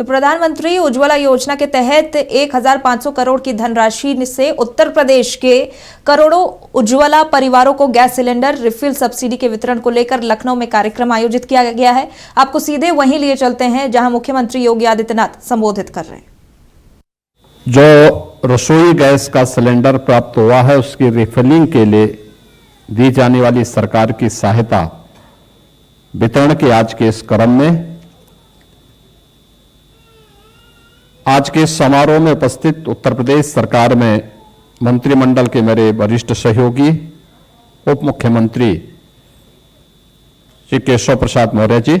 तो प्रधानमंत्री उज्ज्वला योजना के तहत 1500 करोड़ की धनराशि से उत्तर प्रदेश के करोड़ों उज्ज्वला परिवारों को गैस सिलेंडर रिफिल सब्सिडी के वितरण को लेकर लखनऊ में कार्यक्रम आयोजित किया गया है। आपको सीधे वहीं लिए चलते हैं जहां मुख्यमंत्री योगी आदित्यनाथ संबोधित कर रहे हैं। जो रसोई गैस का सिलेंडर प्राप्त हुआ है उसकी रिफिलिंग के लिए दी जाने वाली सरकार की सहायता वितरण के आज के इस क्रम में आज के समारोह में उपस्थित उत्तर प्रदेश सरकार में मंत्रिमंडल के मेरे वरिष्ठ सहयोगी उप मुख्यमंत्री श्री केशव प्रसाद मौर्य जी,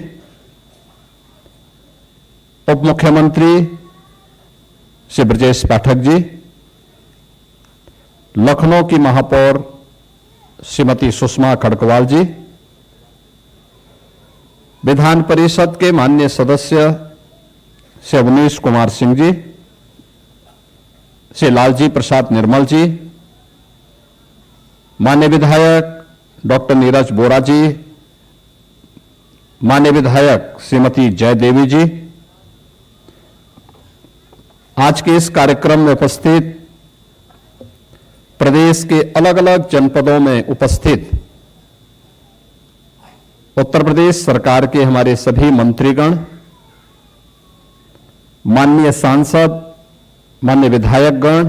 उप मुख्यमंत्री श्री ब्रजेश पाठक जी, लखनऊ की महापौर श्रीमती सुषमा खड़गवाल जी, विधान परिषद के माननीय सदस्य श्री अवनीश कुमार सिंह जी, श्री लालजी प्रसाद निर्मल जी, माननीय विधायक डॉक्टर नीरज बोरा जी, माननीय विधायक श्रीमती जयदेवी जी, आज के इस कार्यक्रम में उपस्थित प्रदेश के अलग अलग जनपदों में उपस्थित उत्तर प्रदेश सरकार के हमारे सभी मंत्रीगण, माननीय सांसद, माननीय विधायकगण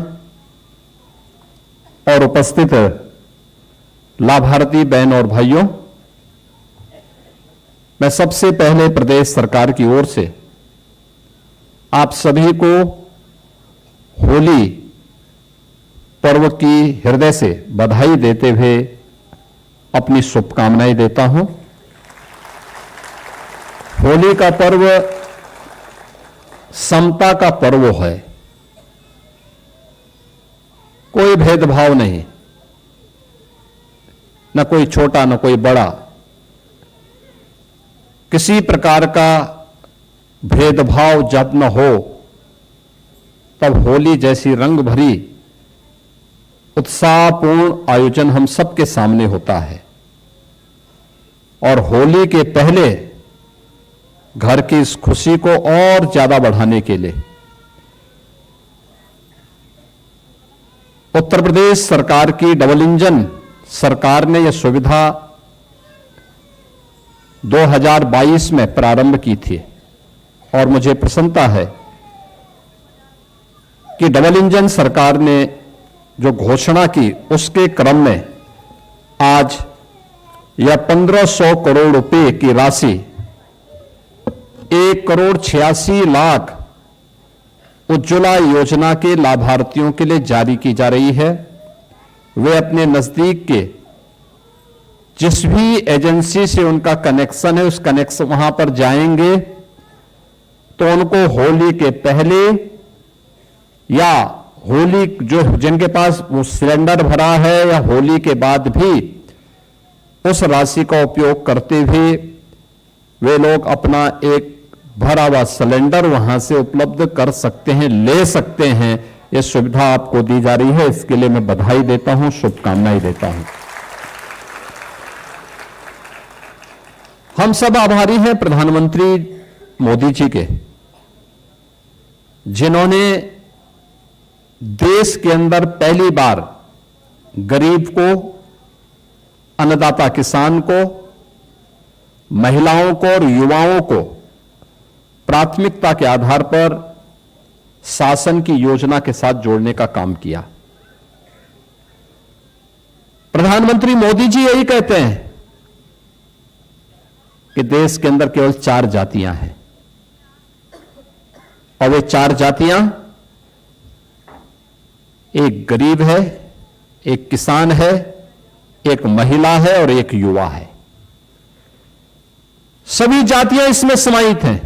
और उपस्थित लाभार्थी बहन और भाइयों, मैं सबसे पहले प्रदेश सरकार की ओर से आप सभी को होली पर्व की हृदय से बधाई देते हुए अपनी शुभकामनाएं देता हूं। होली का पर्व समता का पर्व है, कोई भेदभाव नहीं, न कोई छोटा न कोई बड़ा, किसी प्रकार का भेदभाव जब न हो तब होली जैसी रंग भरी उत्साहपूर्ण आयोजन हम सबके सामने होता है। और होली के पहले घर की इस खुशी को और ज्यादा बढ़ाने के लिए उत्तर प्रदेश सरकार की डबल इंजन सरकार ने यह सुविधा 2022 में प्रारंभ की थी और मुझे प्रसन्नता है कि डबल इंजन सरकार ने जो घोषणा की उसके क्रम में आज यह 1500 करोड़ रुपए की राशि 1,86,00,000 उज्ज्वला योजना के लाभार्थियों के लिए जारी की जा रही है। वे अपने नजदीक के जिस भी एजेंसी से उनका कनेक्शन है उस कनेक्शन वहां पर जाएंगे तो उनको होली के पहले या होली जो जिनके पास वो सिलेंडर भरा है या होली के बाद भी उस राशि का उपयोग करते हुए वे लोग अपना एक भरा हुआ सिलेंडर वहां से उपलब्ध कर सकते हैं, ले सकते हैं। यह सुविधा आपको दी जा रही है, इसके लिए मैं बधाई देता हूं, शुभकामनाएं देता हूं। हम सब आभारी हैं प्रधानमंत्री मोदी जी के, जिन्होंने देश के अंदर पहली बार गरीब को, अन्नदाता किसान को, महिलाओं को और युवाओं को प्राथमिकता के आधार पर शासन की योजना के साथ जोड़ने का काम किया। प्रधानमंत्री मोदी जी यही कहते हैं कि देश के अंदर केवल 4 जातियां हैं और वे 4 जातियां एक गरीब है, एक किसान है, एक महिला है और एक युवा है। सभी जातियां इसमें समाहित हैं।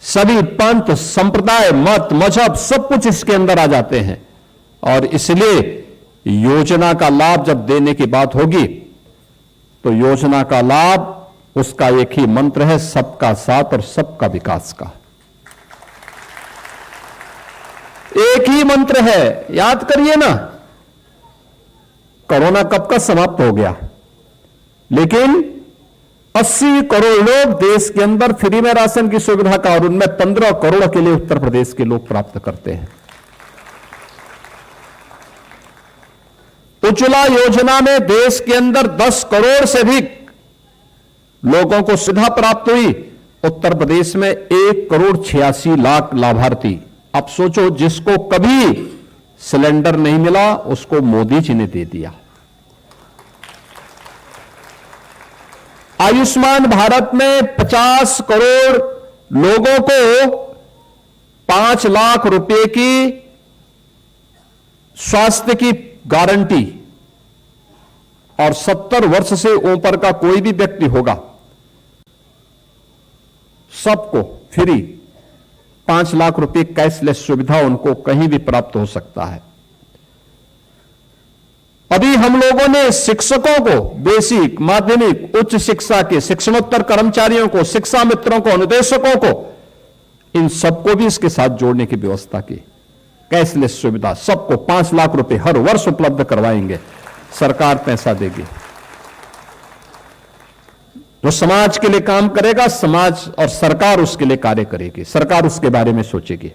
सभी पंथ, संप्रदाय, मत, मजहब सब कुछ इसके अंदर आ जाते हैं और इसलिए योजना का लाभ जब देने की बात होगी तो योजना का लाभ उसका एक ही मंत्र है, सबका साथ और सबका विकास का। एक ही मंत्र है, याद करिए ना। कोरोना कब का समाप्त हो गया, लेकिन 80 करोड़ लोग देश के अंदर फ्री में राशन की सुविधा का, और उनमें 15 करोड़ के लिए उत्तर प्रदेश के लोग प्राप्त करते हैं। उज्ज्वला योजना में देश के अंदर 10 करोड़ से अधिक लोगों को सुविधा प्राप्त हुई। उत्तर प्रदेश में 1 करोड़ 86 लाख लाभार्थी। अब सोचो, जिसको कभी सिलेंडर नहीं मिला उसको मोदी जी ने दे दिया। आयुष्मान भारत में 50 करोड़ लोगों को 5 लाख रुपए की स्वास्थ्य की गारंटी, और 70 वर्ष से ऊपर का कोई भी व्यक्ति होगा सबको फ्री 5 लाख रुपए कैशलेस सुविधा उनको कहीं भी प्राप्त हो सकता है। अभी हम लोगों ने शिक्षकों को, बेसिक, माध्यमिक, उच्च शिक्षा के शिक्षणोत्तर कर्मचारियों को, शिक्षा मित्रों को, अनुदेशकों को, इन सबको भी इसके साथ जोड़ने की व्यवस्था की। कैशलेस सुविधा सबको 5 लाख रुपए हर वर्ष उपलब्ध करवाएंगे, सरकार पैसा देगी। जो समाज के लिए काम करेगा, समाज और सरकार उसके लिए कार्य करेगी, सरकार उसके बारे में सोचेगी।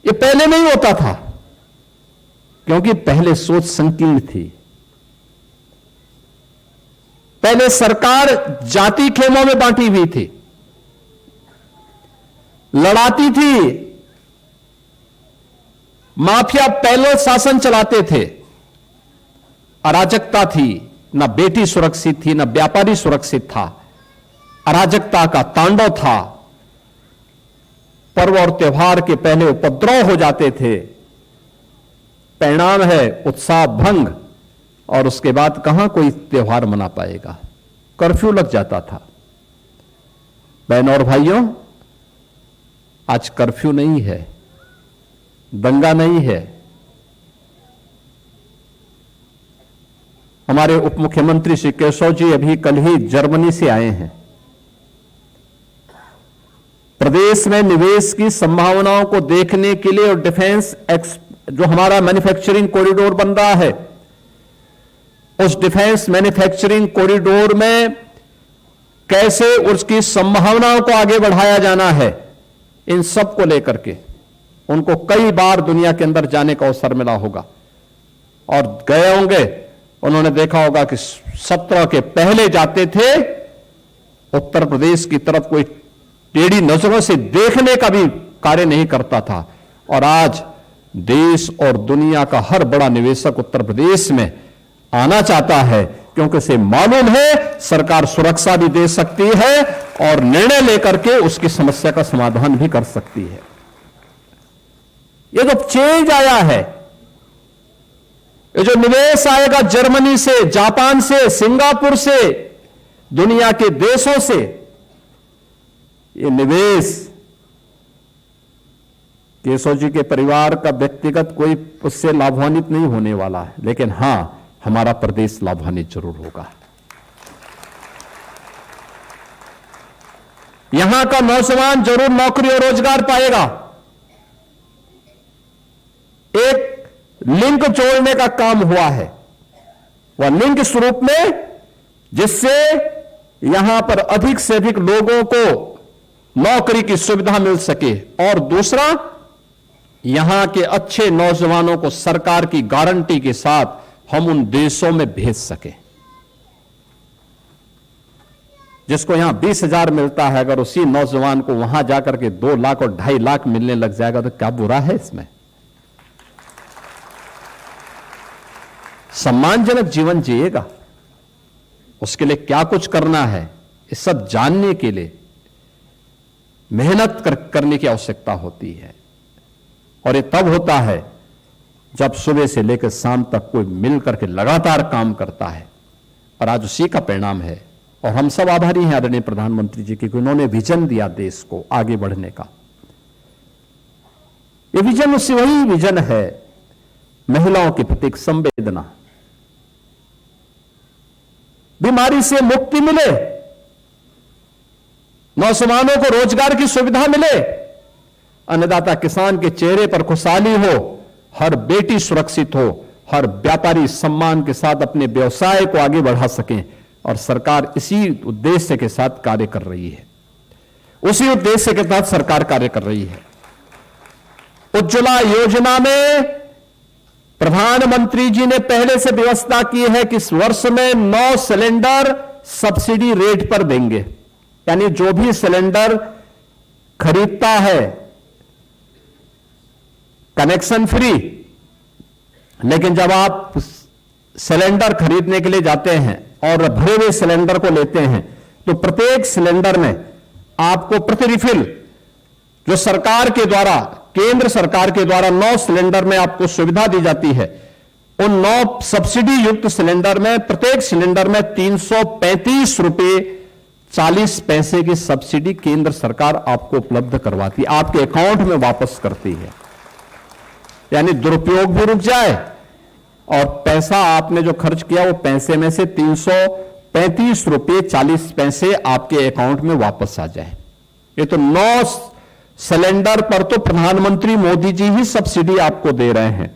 ये पहले नहीं होता था, क्योंकि पहले सोच संकीर्ण थी। पहले सरकार जाति खेमों में बांटी हुई थी, लड़ाती थी, माफिया पहले शासन चलाते थे, अराजकता थी, ना बेटी सुरक्षित थी, ना व्यापारी सुरक्षित था, अराजकता का तांडव था। पर्व और त्योहार के पहले उपद्रव हो जाते थे, परिणाम है उत्साह भंग, और उसके बाद कहां कोई त्योहार मना पाएगा। कर्फ्यू लग जाता था। बहनों और भाइयों, आज कर्फ्यू नहीं है, दंगा नहीं है। हमारे उप मुख्यमंत्री श्री केशव जी अभी कल ही जर्मनी से आए हैं। प्रदेश में निवेश की संभावनाओं को देखने के लिए, और डिफेंस जो हमारा मैन्युफैक्चरिंग कॉरिडोर बन रहा है, उस डिफेंस मैन्युफैक्चरिंग कॉरिडोर में कैसे उसकी संभावनाओं को आगे बढ़ाया जाना है, इन सब को लेकर के उनको कई बार दुनिया के अंदर जाने का अवसर मिला होगा और गए होंगे। उन्होंने देखा होगा कि 17 के पहले जाते थे, उत्तर प्रदेश की तरफ कोई टेढ़ी नजरों से देखने का भी कार्य नहीं करता था, और आज देश और दुनिया का हर बड़ा निवेशक उत्तर प्रदेश में आना चाहता है, क्योंकि उसे मालूम है सरकार सुरक्षा भी दे सकती है और निर्णय लेकर के उसकी समस्या का समाधान भी कर सकती है। ये जो चेंज आया है, ये जो निवेश आएगा जर्मनी से, जापान से, सिंगापुर से, दुनिया के देशों से, ये निवेश केशव जी के परिवार का व्यक्तिगत कोई उससे लाभान्वित नहीं होने वाला है, लेकिन हां, हमारा प्रदेश लाभान्वित जरूर होगा। यहां का नौजवान जरूर नौकरी और रोजगार पाएगा। एक लिंक जोड़ने का काम हुआ है, वह लिंक स्वरूप में, जिससे यहां पर अधिक से अधिक लोगों को नौकरी की सुविधा मिल सके, और दूसरा, यहां के अच्छे नौजवानों को सरकार की गारंटी के साथ हम उन देशों में भेज सके। जिसको यहां 20,000 मिलता है, अगर उसी नौजवान को वहां जाकर के 2 लाख और 2.5 लाख मिलने लग जाएगा, तो क्या बुरा है इसमें? सम्मानजनक जीवन जिएगा, उसके लिए क्या कुछ करना है, ये सब जानने के लिए मेहनत करने की आवश्यकता होती है। और ये तब होता है जब सुबह से लेकर शाम तक कोई मिलकर के लगातार काम करता है, और आज उसी का परिणाम है। और हम सब आभारी हैं आदरणीय प्रधानमंत्री जी की, उन्होंने विजन दिया देश को आगे बढ़ने का। ये विजन उससे वही विजन है, महिलाओं के प्रति संवेदना, बीमारी से मुक्ति मिले, नौजवानों को रोजगार की सुविधा मिले, अन्नदाता किसान के चेहरे पर खुशहाली हो, हर बेटी सुरक्षित हो, हर व्यापारी सम्मान के साथ अपने व्यवसाय को आगे बढ़ा सकें, और सरकार इसी उद्देश्य के साथ कार्य कर रही है। उसी उद्देश्य के तहत सरकार कार्य कर रही है। उज्ज्वला योजना में प्रधानमंत्री जी ने पहले से व्यवस्था की है कि इस वर्ष में 9 सिलेंडर सब्सिडी रेट पर देंगे, यानी जो भी सिलेंडर खरीदता है कनेक्शन फ्री, लेकिन जब आप सिलेंडर खरीदने के लिए जाते हैं और भरे हुए सिलेंडर को लेते हैं तो प्रत्येक सिलेंडर में आपको प्रति रिफिल जो सरकार के द्वारा, केंद्र सरकार के द्वारा 9 सिलेंडर में आपको सुविधा दी जाती है, उन 9 सब्सिडी युक्त सिलेंडर में प्रत्येक सिलेंडर में 335 रुपए 40 पैसे की सब्सिडी केंद्र सरकार आपको उपलब्ध करवाती है, आपके अकाउंट में वापस करती है। यानी दुरुपयोग भी रुक जाए और पैसा आपने जो खर्च किया वो पैसे में से 335 रुपए 40 पैसे आपके अकाउंट में वापस आ जाए। ये तो 9 सिलेंडर पर तो प्रधानमंत्री मोदी जी ही सब्सिडी आपको दे रहे हैं।